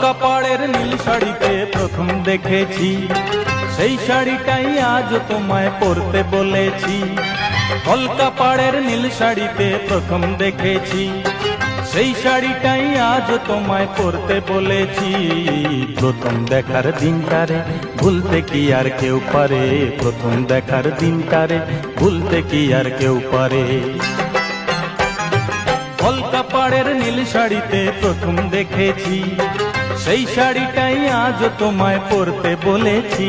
কলকা পাড়ের নীল শাড়িতে প্রথম দেখেছি, সেই শাড়িটাই আজ তোমায় পরতে বলেছি। কলকা পাড়ের নীল শাড়িতে প্রথম দেখেছি, সেই শাড়িটাই আজ তোমায় পরতে বলেছি। প্রথম দেখার দিনটারে ভুলতে কি আর কেউ পারে, প্রথম দেখার দিনটারে ভুলতে কি আর কেউ পারে। কলকা পাড়ের নীল শাড়িতে প্রথম দেখেছি, সেই শাড়িটাই আজ তোমায় পরতে বলেছি।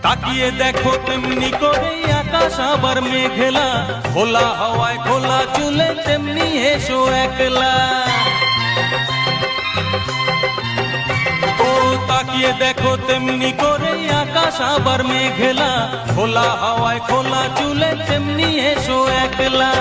তাকিয়ে দেখো তেমনি করে আকাশ আবার মেঘলা, খোলা হাওয়ায় খোলা চুলে তেমনি এসো একলা। ও তাকিয়ে দেখো তেমনি করে আকাশ আবার মেঘলা, খোলা হাওয়ায় খোলা চুলে তেমনি এসো একলা।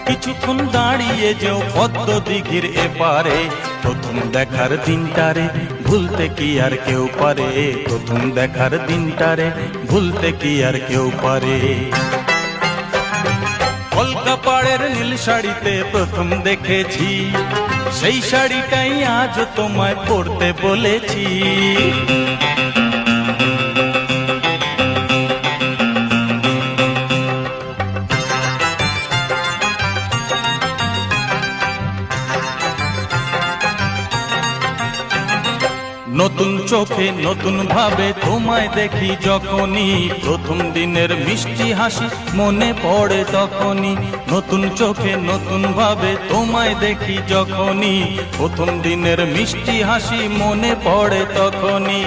কিছুক্ষণ দাঁড়িয়ে যেও পদ্ম দিঘির এপারে, প্রথম দেখার দিনটারে ভুলতে কি আর কেউ পারে, প্রথম দেখার দিনটারে ভুলতে কি আর কেউ পারে। কলকা পাড়ের নীল শাড়িতে প্রথম দেখেছি, সেই শাড়িটাই আজ তোমায় পরতে বলেছি। নতুন চোখে নতুন ভাবে তোমায় দেখি যখনই, প্রথম দিনের মিষ্টি হাসি মনে পড়ে তখনই। নতুন চোখে নতুন ভাবে তোমায় দেখি যখনই, প্রথম দিনের মিষ্টি হাসি মনে পড়ে তখনই।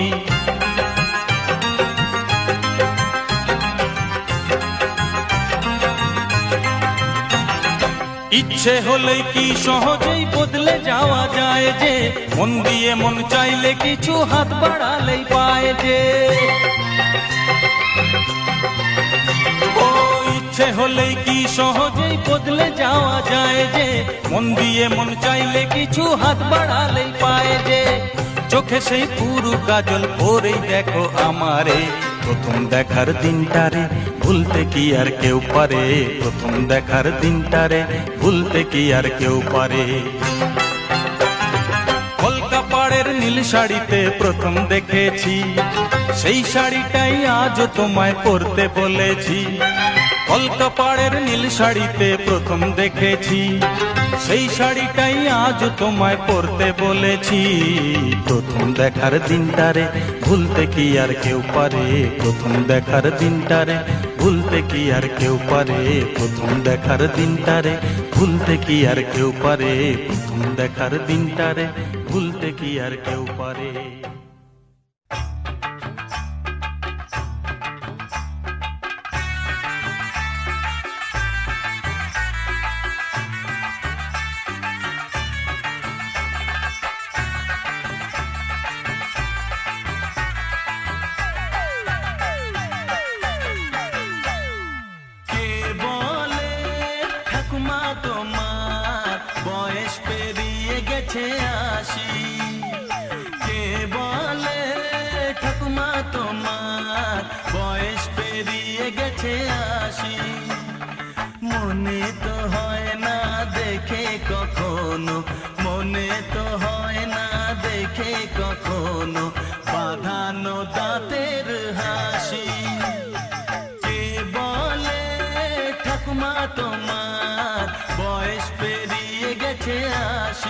ইচ্ছে হলেই কি সহজেই বদলে যাওয়া যায় যে, মন দিয়ে মন চাইলে কিছু হাত বাড়ালেই পায় যে। ও ইচ্ছে হলেই কি সহজেই বদলে যাওয়া যায় যে, মন দিয়ে মন চাইলে কিছু হাত বাড়ালেই পায় যে। চোখে সেই পুরু কাজল পরেই দেখো আমারে, প্রথম দেখার দিনটারে ভুলতে কি আর কেউ পারে, প্রথম দেখার দিনটারে ভুলতে কি আর কেউ পারে। কলকা পাড়ের নীল শাড়িতে প্রথম দেখেছি, সেই শাড়িটাই আজ তোমায় পরতে বলেছি। কলকা পাড়ের নীল শাড়িতে প্রথম দেখেছি, সেই শাড়িটাই আজ তোমায় পরতে বলেছি। প্রথম দেখার দিনটারে ভুলতে কি আর কেউ পারে, প্রথম দেখার দিনটারে ভুলতে কি আর কেউ পারে, প্রথম দেখার দিনটারে ভুলতে কি আর কেউ পারে, প্রথম দেখার দিনটারে ভুলতে কি আর কেউ পারে। তোমার বয়স পেরিয়ে গেছে ৮০, কে বলে ঠাকুমা তোমার বয়স পেরিয়ে গেছে ৮০। মনে তো হয় না দেখে কখনো, মনে তো হয় না দেখে কখনো বাঁধানো দাঁতের হাসি। কে বলে ঠাকুমা তোমার বয়স পেরিয়ে গেছে ৮০,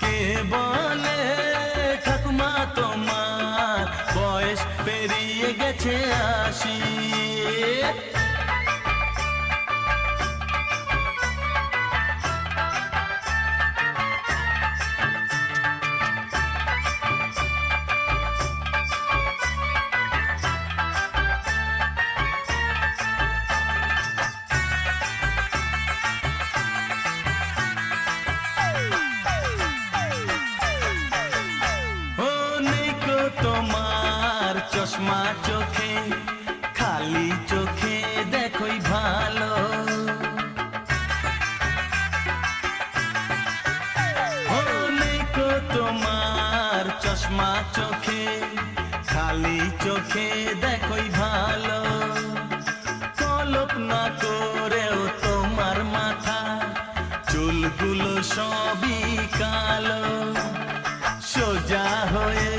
কে বলে ঠাকুমা তোমার বয়স পেরিয়ে গেছে ৮০। তোমার চশমা চোখে, খালি চোখে দেখোই ভালো। তোমার চশমা চোখে, খালি চোখে দেখোই ভালো, কল্পনা করেও তোমার মাথা চুলগুলো সবই কালো। সোজা হয়ে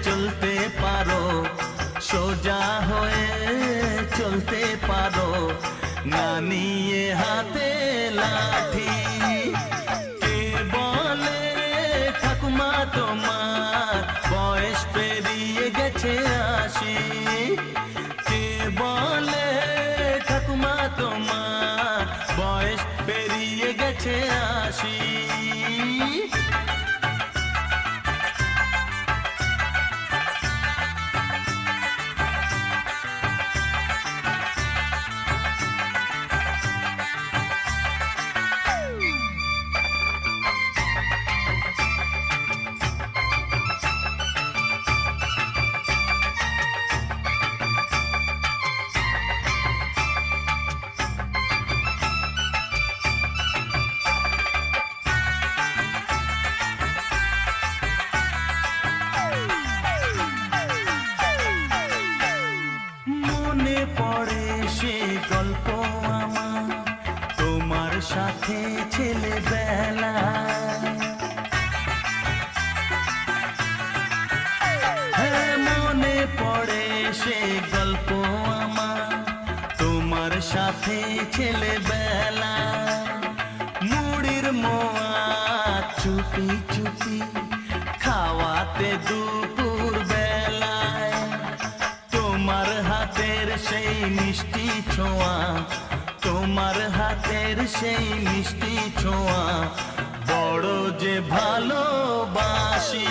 চলতে পারো, সোজা হয়ে চলতে পারো, না নিয়ে হাতে লাঠি। কে বলে ঠাকুমা তোমার বয়স পেরিয়ে গেছে 80? কে বলে ঠাকুমা তোমার বয়স পেরিয়ে গেছে 80? মনে পড়ে সে গল্প আমার তোমার সাথে ছেলেবেলা। হ্যাঁ, মনে পড়ে সে গল্প আমার তোমার সাথে ছেলেবেলা। মুড়ির মোয়া চুপি চুপি খাওয়াতে দুপুর বেলায়, তোমার হাতের সেই মিষ্টি ছোঁয়া, তোমার হাতের সেই মিষ্টি ছোঁয়া বড় যে ভালোবাসি।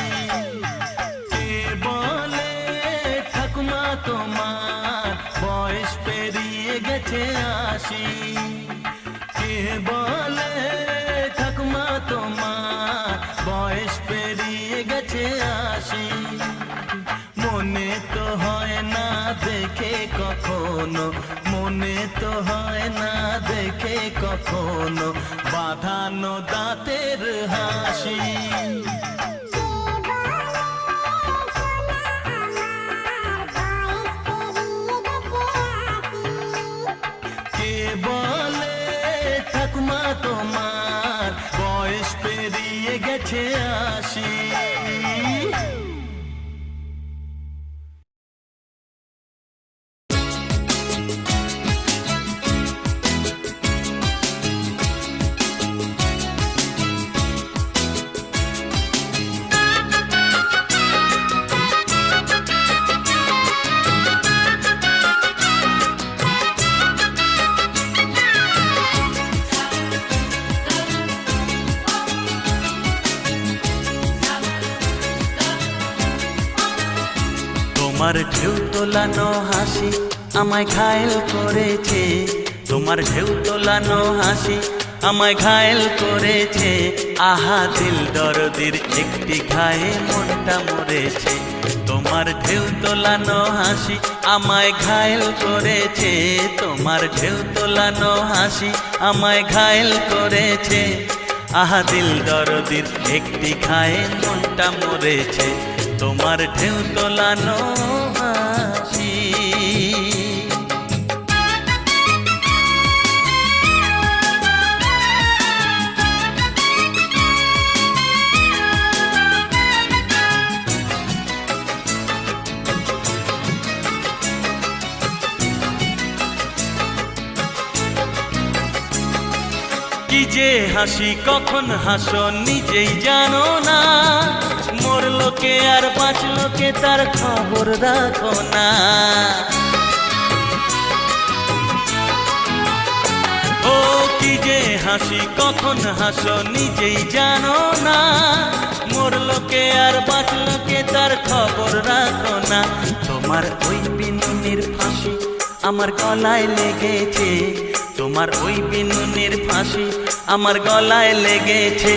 কে বলে ঠাকুমা তোমার বয়স পেরিয়ে গেছে 80? কে বলে ঠাকুমা তোমার বয়স পেরিয়ে গেছে 80? মনে তো হয় না দেখে কখনো, মনে তো হয় না দেখে কখনো বাঁধানো দাঁতের হাসি। কে বলে ঠাকুমা তোমার বয়স পেরিয়ে গেছে 80? তোমার ঢেউ তোলানো হাসি আমায় ঘায়েল করেছে, তোমার ঢেউ তোলানো হাসি আমায় ঘায়েল করেছে। আহা দিল দরদির একটি ঘায়ে মনটা মরেছে, তোমার ঢেউ তোলানো হাসি আমায় ঘায়েল করেছে, তোমার ঢেউ তোলানো হাসি আমায় ঘায়েল করেছে। আহা দিল দরদির একটি ঘায়ে মনটা মরেছে, তোমার ঢেউ তোলানো হাসি। কি যে হাসি কখন হাসো নিজেই জানো না, মরলো কে আর বাঁচলো কে তার খবর রাখো না। ও কি যে হাসি কখন হাসো নিজেই জানো না, মরলো কে আর বাঁচলো কে তার খবর রাখো না। তোমার ওই বিনুনির ফাঁসি আমার গলায় লেগেছে, তোমার ওই বিনুনির ফাঁসি আমার গলায় লেগেছে।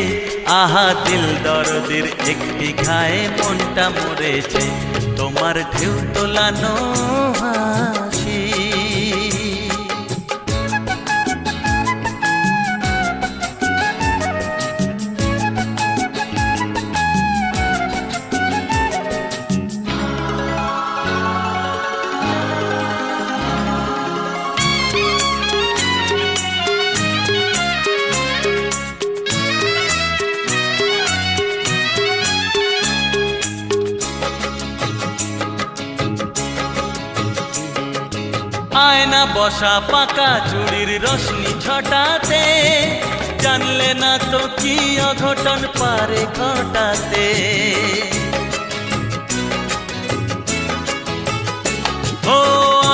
আহা দিল দরদির একটি ঘায়ে মনটা মরেছে, তোমার ঢেউ তোলানো হাসি। আয়না বসা পাকা চুড়ির রশ্মি ছটাতে, জানলে না তো কি অঘটন পারে ঘটাতে। ও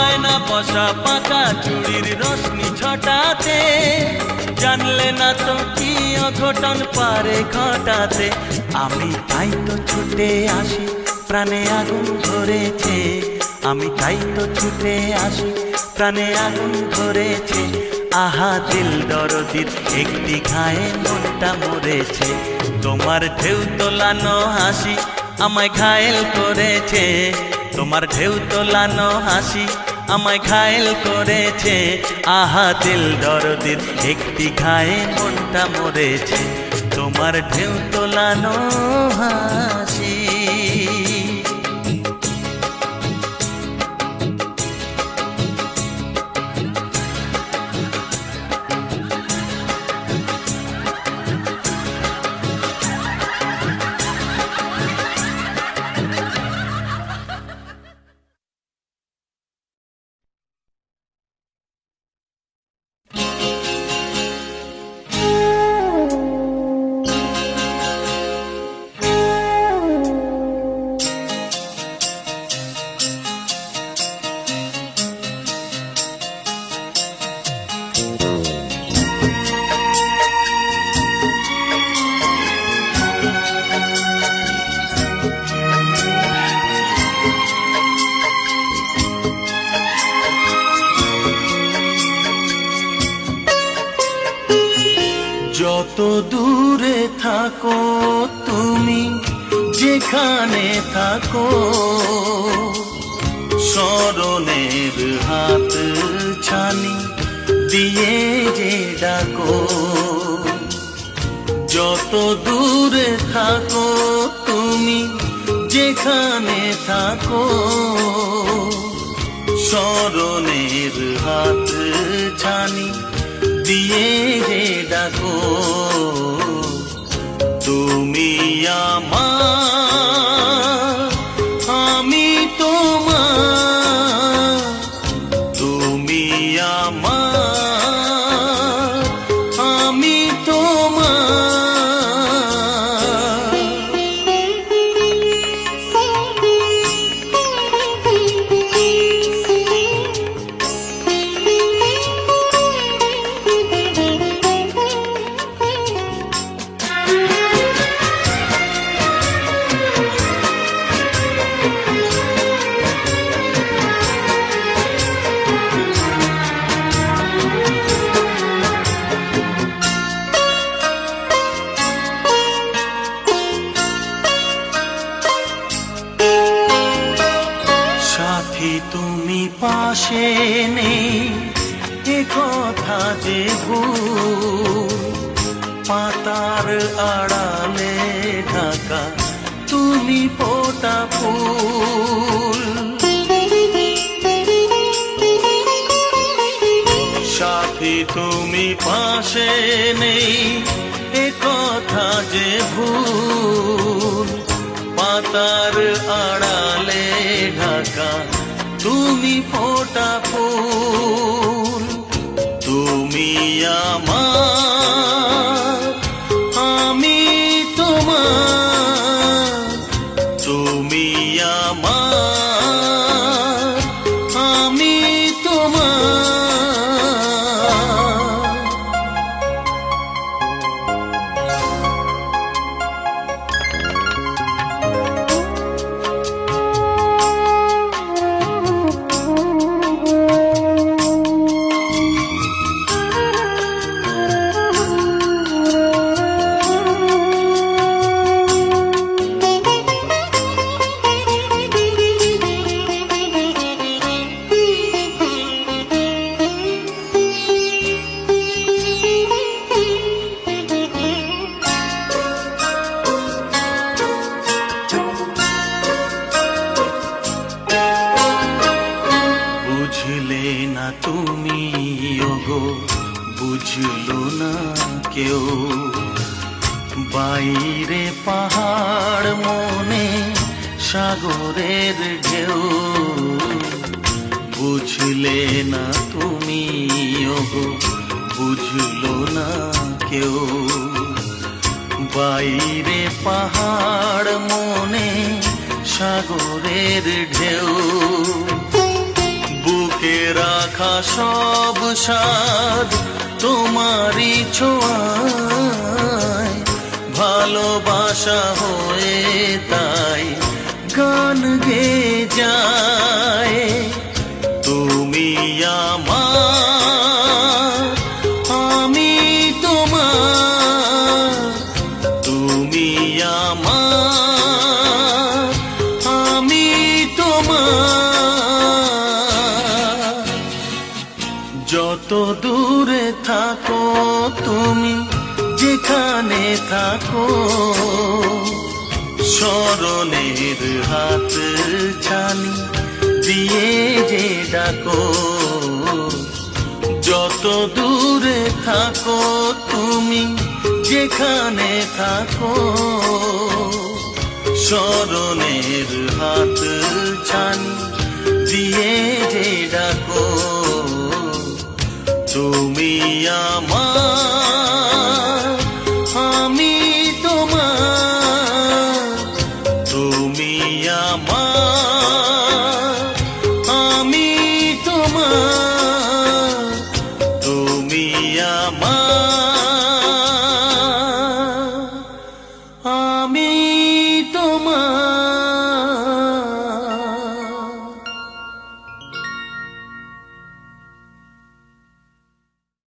আয়না বসা পাকা চুড়ির রশ্মি ছটাতে, জানলে না তো কি অঘটন পারে ঘটাতে। আমি তাই তো ছুটে আসি, প্রাণে আগুন ধরেছে। আমি তাই তো ছুটে আসি, প্রাণে আগুন ধরেছে। আহা দিল দরদির একটি ঘায়ে মনটা মরেছে। তোমার ঢেউ তোলানো হাসি আমায় ঘায়েল করেছে। তোমার ঢেউ তোলানো হাসি আমায় ঘায়েল করেছে। আহা দিল দরদির একটি ঘায়ে মনটা মরেছে। তোমার ঢেউ তোলানো হাসি। যত দূরে থাকো তুমি, যেখানে থাকো, স্মরণের হাত ছানি দিয়ে যে ডাকো। যত দূরে থাকো তুমি, যেখানে থাকো, স্মরণের হাত ছানি দিয়ে যে ডাকো। তুমি আমার, আমি তোমার। তুমি আমার, আমি তোমার। তুমি পাশে নেই এ কথা যে ভুল, পাতার আড়ালে ঢাকা তুমি ফোটা ফুল। সাথী তুমি পাশে নেই এ কথা যে ভুল, পাতার আড়ালে ঢাকা তুমি ফোটা ফুল। তুমি আমার, আমি তোমার। তুমি আমার, আমি তোমার। বুঝলে না তুমি ওগো, বুঝলো না কেউ। বাইরে পাহাড় মনে সাগরের ঢেউ, বুঝলে বুঝলে না তুমি ওগো, বুঝলো না কেউ। বাইরে পাহাড়, মনে সাগরের ঢেউ। বুকে রাখা সব স্বাদ তোমারই ছোঁয়ায়, ভালোবাসা হয়ে তাই গান গেয়ে যায়। তুমি আমার, আমি তোমার, তুমি আমার, আমি তোমার। যত দূরে থাকো তুমি, যেখানে থাকো, স্মরণের হাত ছানি দিয়ে যে ডাকো। যত দূরে থাকো তুমি, যেখানে থাকো, স্মরণের হাত ছানি দিয়ে যে ডাকো। তুমি আমার, আমি তোমার, তুমি আমার, আমি তোমার, তুমি আমার, আমি